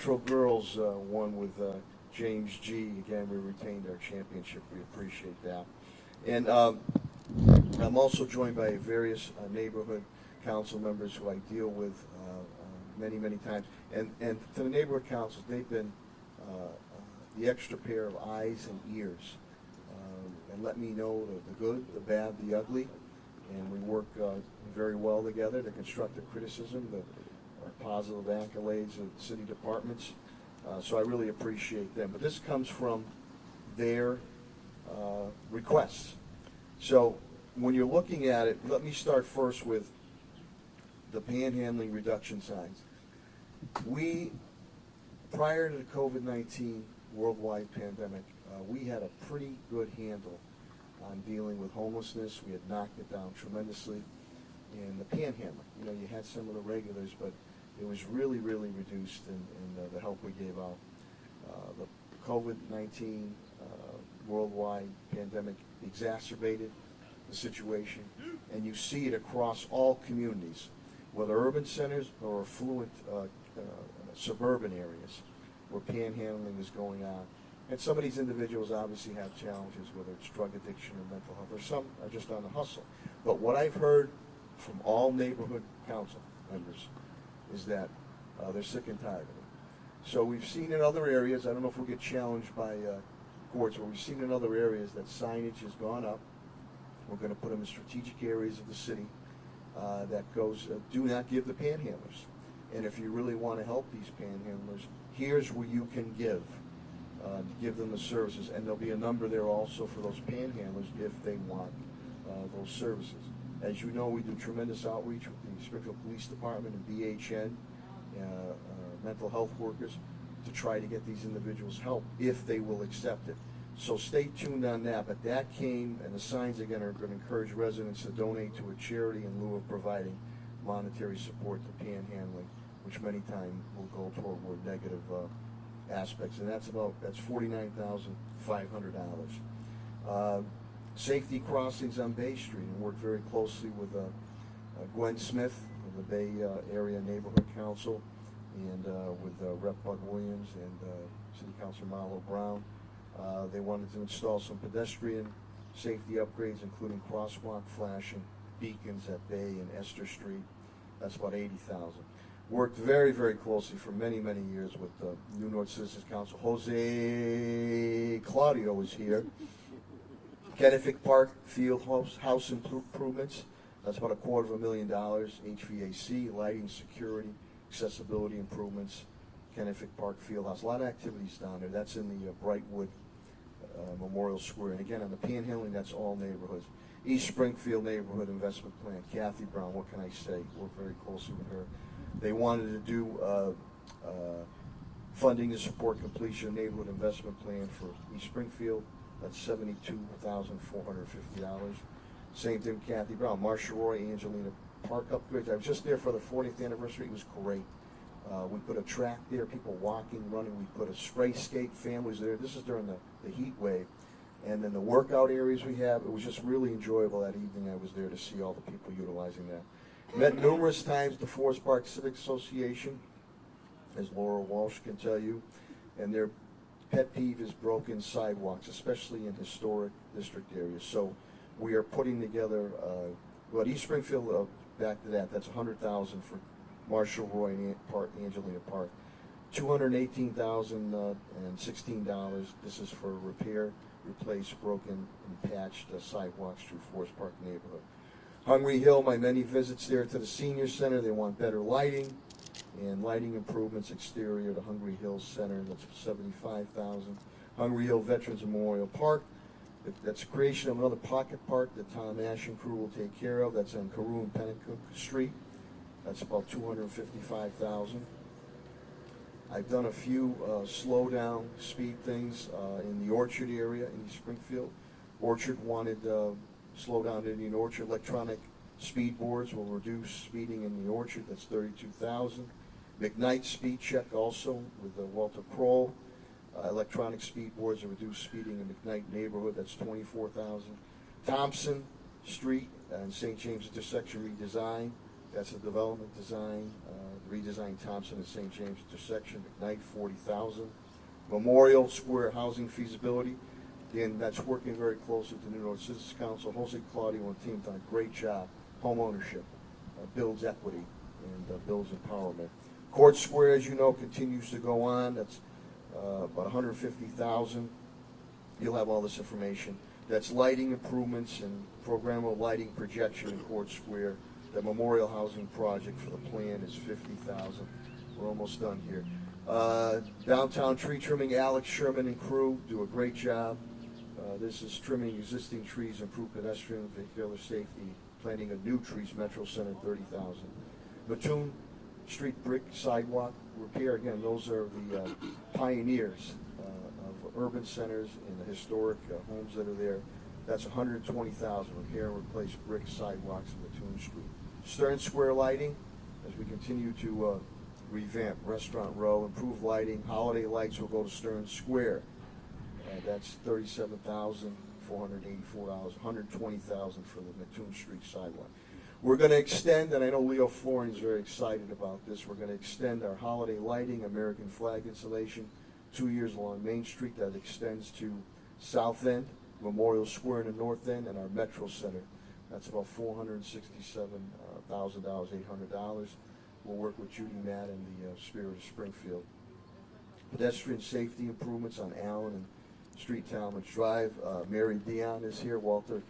Metro girls won with James G. Again, we retained our championship. We appreciate that. And I'm also joined by various neighborhood council members who I deal with many, many times. And to the neighborhood councils, they've been the extra pair of eyes and ears and let me know the good, the bad, the ugly. And we work very well together, the constructive criticism, the positive accolades of the city departments. So I really appreciate them. But this comes from their requests. So when you're looking at it, let me start first with the panhandling reduction signs. We, prior to the COVID-19 worldwide pandemic, we had a pretty good handle on dealing with homelessness. We had knocked it down tremendously. And the panhandling, you know, you had some of the regulars, but it was really, really reduced in the help we gave out. The COVID-19 worldwide pandemic exacerbated the situation, and you see it across all communities, whether urban centers or affluent suburban areas where panhandling is going on. And some of these individuals obviously have challenges, whether it's drug addiction or mental health, or some are just on the hustle. But what I've heard from all neighborhood council members is that they're sick and tired of it. So we've seen in other areas, I don't know if we'll get challenged by courts, but we've seen in other areas that signage has gone up. We're going to put them in strategic areas of the city that goes, do not give the panhandlers. And if you really want to help these panhandlers, here's where you can give them the services. And there'll be a number there also for those panhandlers if they want those services. As you know, we do tremendous outreach with the Springfield Police Department and BHN, mental health workers, to try to get these individuals help if they will accept it. So stay tuned on that. But that came, and the signs again are going to encourage residents to donate to a charity in lieu of providing monetary support to panhandling, which many times will go toward more negative aspects. And that's $49,500. Safety crossings on Bay Street, and work very closely with Gwen Smith of the Bay Area Neighborhood Council, and with Rep. Bud Williams and City Councilor Marlo Brown. They wanted to install some pedestrian safety upgrades, including crosswalk flashing, beacons at Bay and Esther Street. That's about $80,000. Worked very, very closely for many, many years with the New North Citizens Council. Jose Claudio is here. Kennefic Park Field House improvements. That's about $250,000. HVAC, lighting, security, accessibility improvements. Kennefic Park Fieldhouse. A lot of activities down there. That's in the Brightwood Memorial Square. And again, on the panhandling, that's all neighborhoods. East Springfield Neighborhood Investment Plan. Kathy Brown, what can I say? Work very closely with her. They wanted to do funding to support completion of neighborhood investment plan for East Springfield. That's $72,450. Same thing with Kathy Brown. Marcia Roy, Angelina Park upgrades. I was just there for the 40th anniversary. It was great. We put a track there, people walking, running. We put a spray skate, families there. This is during the heat wave. And then the workout areas we have, it was just really enjoyable that evening. I was there to see all the people utilizing that. Met numerous times the Forest Park Civic Association, as Laura Walsh can tell you, and their pet peeve is broken sidewalks, especially in historic district areas. So we are putting together, East Springfield, back to that, that's $100,000 for Marshall Roy and Angelina Park. $218,016. This is for repair, replace broken and patched sidewalks through Forest Park neighborhood. Hungry Hill, my many visits there to the senior center. They want better lighting and lighting improvements exterior to Hungry Hill Center. That's $75,000. Hungry Hill Veterans Memorial Park. That's creation of another pocket park that Tom Ash and crew will take care of. That's on Carew and Pennacook Street. That's about $255,000. I've done a few slow down speed things in the Orchard area in East Springfield. Orchard wanted slow down Indian Orchard. Electronic speed boards will reduce speeding in the Orchard. That's $32,000. McKnight speed check also with Walter Kroll. Electronic speed boards to reduce speeding in McKnight neighborhood. That's $24,000. Thompson Street and St. James intersection redesign. That's a development design, redesign Thompson and St. James intersection, Ignite 40,000. Memorial Square housing feasibility. Again, that's working very closely with the New North Citizens Council. Jose Claudio and team done a great job. Home ownership builds equity and builds empowerment. Court Square, as you know, continues to go on. That's about 150,000. You'll have all this information. That's lighting improvements and programmable lighting projection in Court Square. The Memorial Housing Project for the plan is 50,000. We're almost done here. Downtown tree trimming, Alex Sherman and crew do a great job. This is trimming existing trees, improve pedestrian and vehicular safety, planting of new trees, Metro Center, 30,000. Mattoon Street brick sidewalk repair, again, those are the pioneers of urban centers and the historic homes that are there. That's 120,000, repair and replace brick sidewalks in Mattoon Street. Stern Square lighting, as we continue to revamp Restaurant Row, improve lighting, holiday lights will go to Stern Square. That's $37,484, $120,000 for the Mattoon Street sidewalk. We're going to extend, and I know Leo Flooring is very excited about this, we're going to extend our holiday lighting, American flag installation, 2 years along Main Street. That extends to South End, Memorial Square in the North End, and our Metro Center. That's about $467,000, $800. We'll work with Judy Matt and the Spirit of Springfield. Pedestrian safety improvements on Allen and Street Talmadge Drive. Mary Dion is here. Walter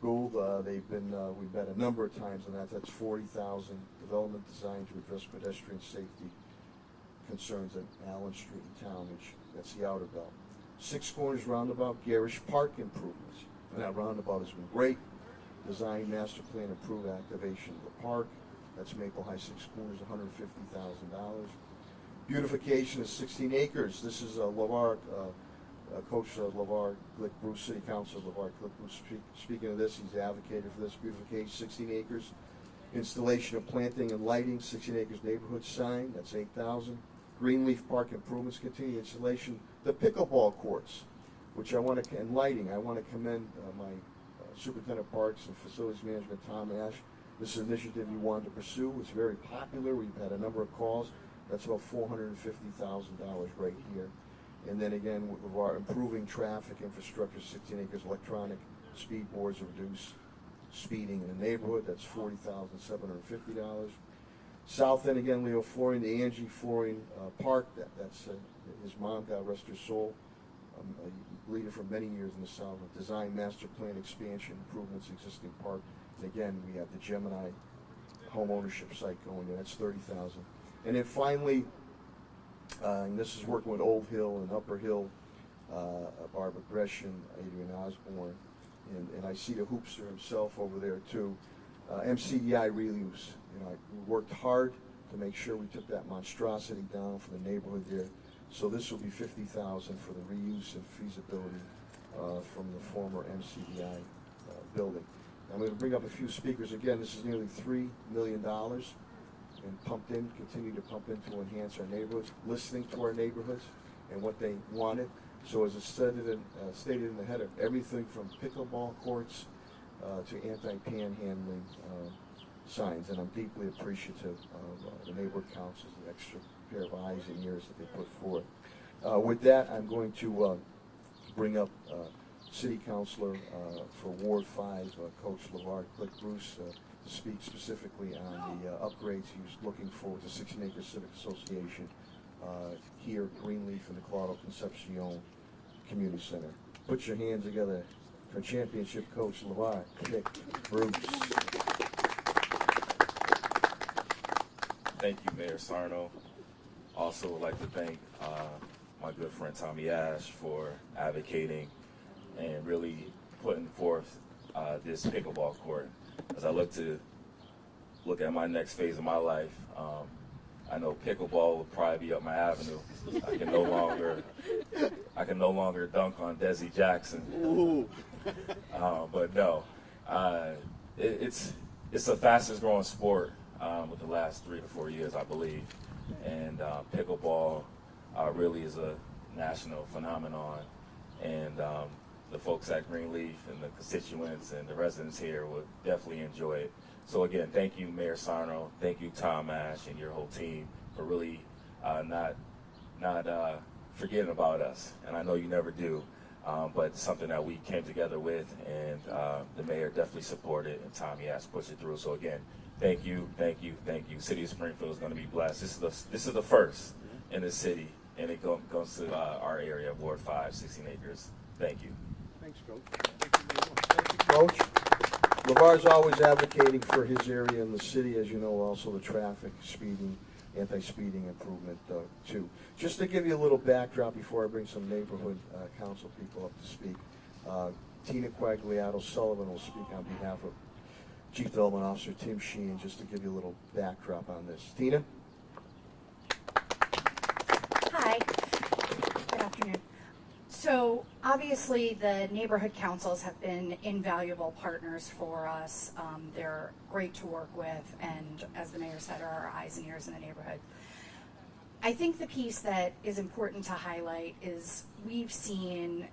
Gould. We've met a number of times on that. That's 40,000. Development design to address pedestrian safety concerns at Allen Street and Talmadge. That's the outer belt. Six Corners Roundabout, Garish Park improvements. And that roundabout has been great. Design master plan improved activation of the park. That's Maple High Six Corners, $150,000. Beautification of 16 acres. This is LeVar, Coach LeVar Glick Bruce, City Council LeVar Glick Bruce. Speaking of this, he's advocated for this beautification, 16 acres. Installation of planting and lighting, 16 acres neighborhood sign, that's 8,000. Greenleaf Park improvements continue. Installation, the pickleball courts, which I want to, and lighting. I want to commend my Superintendent of Parks and Facilities Management, Tom Ash. This is an initiative you wanted to pursue. It's very popular. We've had a number of calls. That's about $450,000 right here. And then again, with our improving traffic infrastructure, 16 acres, electronic speed boards reduce speeding in the neighborhood. That's $40,750. South End, again, Leo Flooring, the Angie Flooring Park. That's his mom, God rest her soul, a leader for many years in the South. Design, master plan, expansion, improvements, existing park. And again, we have the Gemini home ownership site going there. That's $30,000. And then finally, and this is working with Old Hill and Upper Hill, Barbara Gresham, Adrian Osborne, and I see the hoopster himself over there too. MCDI reuse. You know, we worked hard to make sure we took that monstrosity down for the neighborhood there. So this will be $50,000 for the reuse and feasibility from the former MCDI building. I'm going to bring up a few speakers. Again, this is nearly $3 million and pumped in, continue to pump in to enhance our neighborhoods, listening to our neighborhoods and what they wanted. So as it stated in the header, everything from pickleball courts to anti-panhandling signs. And I'm deeply appreciative of the neighborhood councils, the extra pair of eyes and ears that they put forth. With that, I'm going to bring up City Councilor for Ward 5, Coach LeVar Glick Bruce, to speak specifically on the upgrades he was looking for with the 16 Acre Civic Association here at Greenleaf and the Claudio Concepcion Community Center. Put your hands together for championship coach LeVar Glick Bruce. Thank you, Mayor Sarno. Also would like to thank my good friend Tommy Ash for advocating and really putting forth this pickleball court. As I look at my next phase of my life, I know pickleball will probably be up my avenue. I can no longer dunk on Desi Jackson. But no, it's the fastest growing sport with the last 3 to 4 years, I believe. And pickleball really is a national phenomenon. And the folks at Greenleaf and the constituents and the residents here would definitely enjoy it. So again, thank you, Mayor Sarno. Thank you, Tom Ash, and your whole team for really not forgetting about us. And I know you never do, but it's something that we came together with, and the mayor definitely supported, and Tommy Ash pushed it through. So again, thank you, thank you, thank you. City of Springfield is going to be blessed. This is the first in the city, and it goes to our area, Ward 5, 16 acres. Thank you. Thanks, Coach. Thank you, Coach. LeVar's always advocating for his area in the city, as you know, also the traffic, speeding, anti-speeding improvement too. Just to give you a little backdrop before I bring some neighborhood council people up to speak, Tina Quagliato Sullivan will speak on behalf of Chief Development Officer Tim Sheen, just to give you a little backdrop on this. Tina? Hi, good afternoon. So obviously the neighborhood councils have been invaluable partners for us. They're great to work with, and as the mayor said, are our eyes and ears in the neighborhood. I think the piece that is important to highlight is we've seen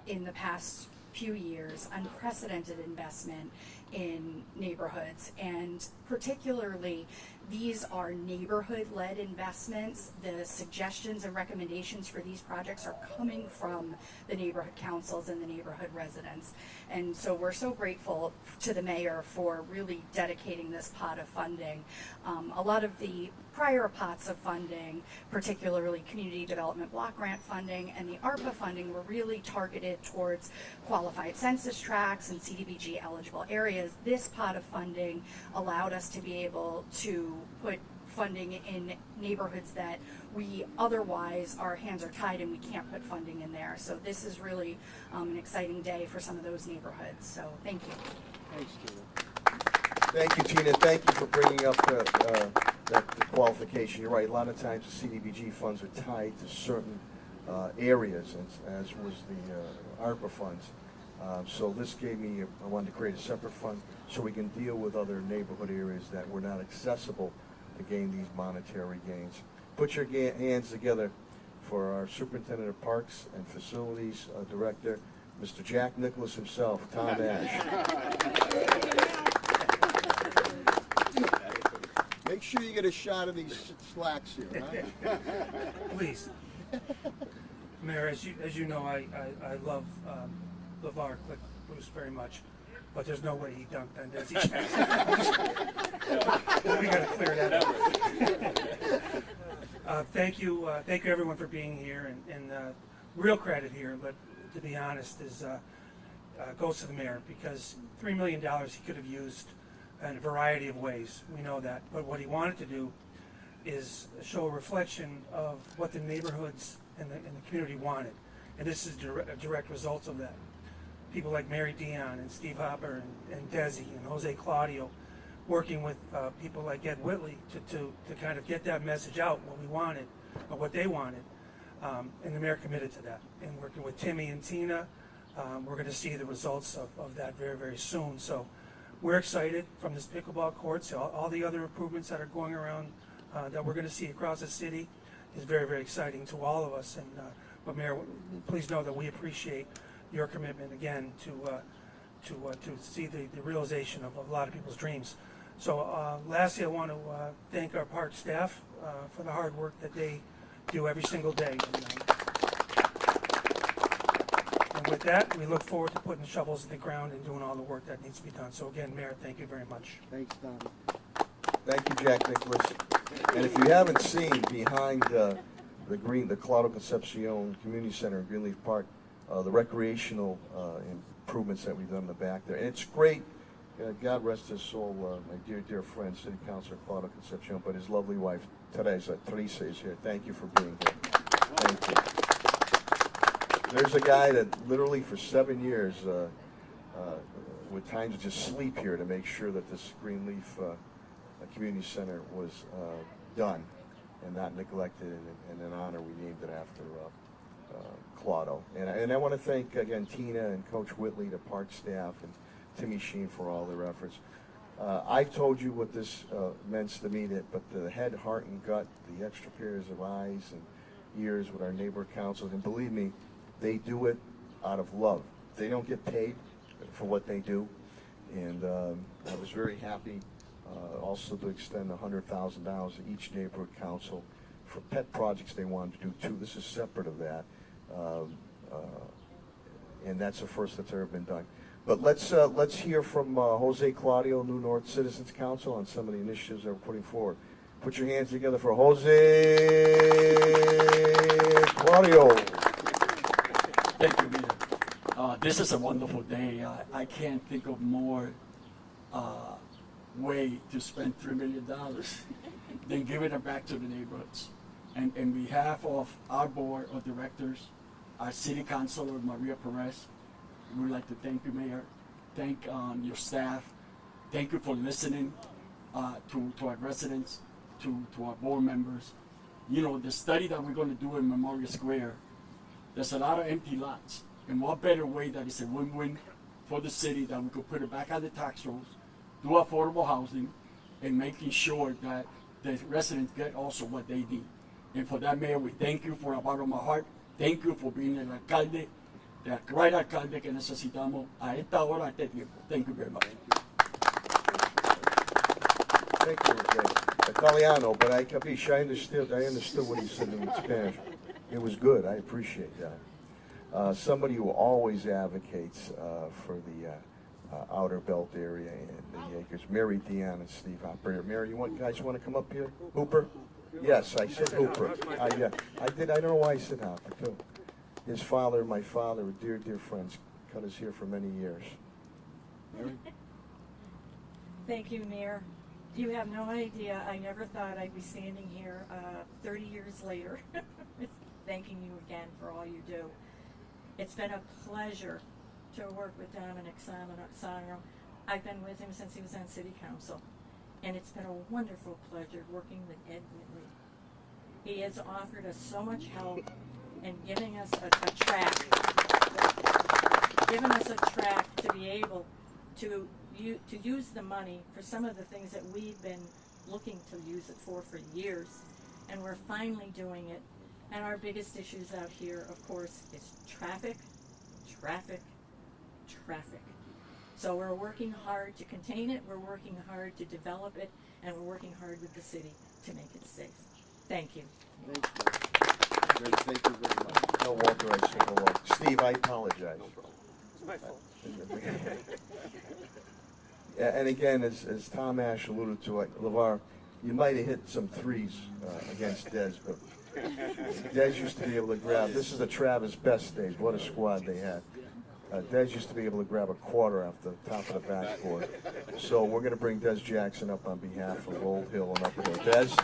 in the past few years unprecedented investment in neighborhoods, and particularly these are neighborhood-led investments. The suggestions and recommendations for these projects are coming from the neighborhood councils and the neighborhood residents. And so we're so grateful to the mayor for really dedicating this pot of funding. A lot of the prior pots of funding, particularly community development block grant funding and the ARPA funding, were really targeted towards qualified census tracts and CDBG eligible areas. This pot of funding allowed us to be able to put funding in neighborhoods that we otherwise, our hands are tied and we can't put funding in there. So this is really an exciting day for some of those neighborhoods. So thank you. Thanks, Tina. Thank you, Tina. Thank you for bringing up the qualification. You're right. A lot of times the CDBG funds are tied to certain areas, as was the ARPA funds. So this gave me, I wanted to create a separate fund so we can deal with other neighborhood areas that were not accessible to gain these monetary gains. Put your hands together for our Superintendent of Parks and Facilities Director, Mr. Jack Nicholas himself, Tom Ash. Make sure you get a shot of these slacks here, huh? Please. Mayor, as you know, I love LeVar Bruce very much, but there's no way he dunked on Desi Jackson. We got to clear that up. Thank you everyone for being here, and real credit here, but to be honest, is goes to the mayor, because $3 million he could have used in a variety of ways. We know that, but what he wanted to do is show a reflection of what the neighborhoods and the community wanted, and this is a direct result of that. People like Mary Dion and Steve Hopper and Desi and Jose Claudio working with people like Ed Whitley to kind of get that message out, what we wanted, or what they wanted, and the mayor committed to that. And working with Timmy and Tina, we're going to see the results of that very, very soon. So we're excited from this pickleball courts, all the other improvements that are going around that we're going to see across the city is very, very exciting to all of us. And but Mayor, please know that we appreciate your commitment again to see the realization of a lot of people's dreams. So lastly, I want to thank our park staff for the hard work that they do every single day. And with that, we look forward to putting shovels in the ground and doing all the work that needs to be done. So again, Mayor, thank you very much. Thanks, Tom. Thank you, Jack Nicholas. And if you haven't seen behind the Claudio Concepcion Community Center in Greenleaf Park, the recreational improvements that we've done in the back there. And it's great. God rest his soul, my dear, dear friend, City Councilor Claudio Concepcion, but his lovely wife, Teresa is here. Thank you for being here. Thank you. There's a guy that literally for 7 years would times just sleep here to make sure that this Greenleaf Community Center was done and not neglected, and in honor we named it after Claudio. And I want to thank again Tina and Coach Whitley, the park staff, and Timmy Sheen for all their efforts. I've told you what this meant to me, but the head, heart, and gut, the extra pairs of eyes and ears with our neighbor councils, and believe me, they do it out of love. They don't get paid for what they do, and I was very happy Also to extend $100,000 to each neighborhood council for pet projects they wanted to do too. This is separate of that. And that's the first that's ever been done. But let's hear from Jose Claudio, New North Citizens Council, on some of the initiatives they're putting forward. Put your hands together for Jose Claudio. Thank you, Mayor. This is a wonderful day. I can't think of more way to spend $3 million than giving it back to the neighborhoods. And in behalf of our board of directors, our city councilor, Maria Perez, we would like to thank you, Mayor. Thank your staff. Thank you for listening to our residents, to our board members. You know, the study that we're going to do in Memorial Square, there's a lot of empty lots. And what better way that is a win-win for the city that we could put it back on the tax rolls, do affordable housing, and making sure that the residents get also what they need. And for that, Mayor, we thank you from the bottom of my heart. Thank you for being el alcalde, el right alcalde que necesitamos a esta hora, a este tiempo. Thank you very much. Thank you, Jose. Italiano, but I capisce. I understood what he said in Spanish. It was good. I appreciate that. Somebody who always advocates for the outer belt area and the acres. Mary Deanne and Steve Hopper. Mary, guys want to come up here? Hooper? Yes, I said Hooper. I did. I don't know why I said Hopper too. His father, my father, were dear, dear friends. Cut us here for many years. Mary? Thank you, Mayor. You have no idea. I never thought I'd be standing here 30 years later, thanking you again for all you do. It's been a pleasure to work with Dominic Sonro. I've been with him since he was on City Council, and it's been a wonderful pleasure working with Ed Whitley. He has offered us so much help and giving us a track to be able to use the money for some of the things that we've been looking to use it for years, and we're finally doing it. And our biggest issues out here, of course, is traffic. So we're working hard to contain it, we're working hard to develop it, and we're working hard with the city to make it safe. Thank you. Thank you. Thank you very much. No, Walter, I said no. Steve, I apologize. No problem. It's my fault. Yeah, and again, as Tom Ash alluded to, LeVar, you might have hit some threes against Dez, but Dez used to be able to grab. This is the Travis Best days. What a squad they had. Dez used to be able to grab a quarter off the top of the backboard. So we're going to bring Dez Jackson up on behalf of Old Hill and Upper Hill. Dez?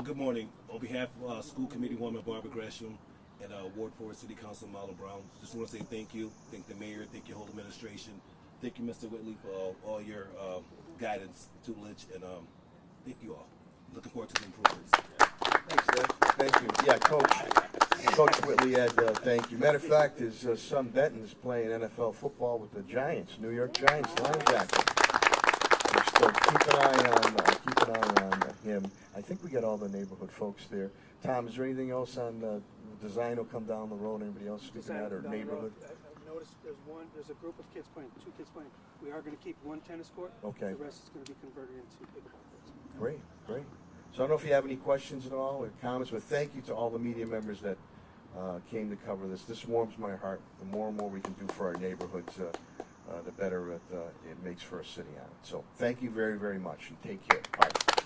Good morning. On behalf of School Committee Woman Barbara Gresham and Ward 4 City Council Marlon Brown, just want to say thank you. Thank the mayor. Thank your whole administration. Thank you, Mr. Whitley, for all your guidance, tutelage, and thank you all. Looking forward to the improvements. Thanks, Dez. Thank you. Yeah, Coach Whitley, Ed, thank you. Matter of fact, his son Benton's playing NFL football with the Giants, New York Giants linebacker. So keep an eye on him. I think we got all the neighborhood folks there. Tom, is there anything else on design will come down the road? Anybody else speaking that, or neighborhood? I've noticed there's a group of kids playing, 2 kids playing. We are going to keep one tennis court. Okay. The rest is going to be converted into pickleball courts. Great. So I don't know if you have any questions at all or comments, but thank you to all the media members that came to cover this. This warms my heart. The more and more we can do for our neighborhoods, the better it makes for a city on it. So thank you very, very much, and take care.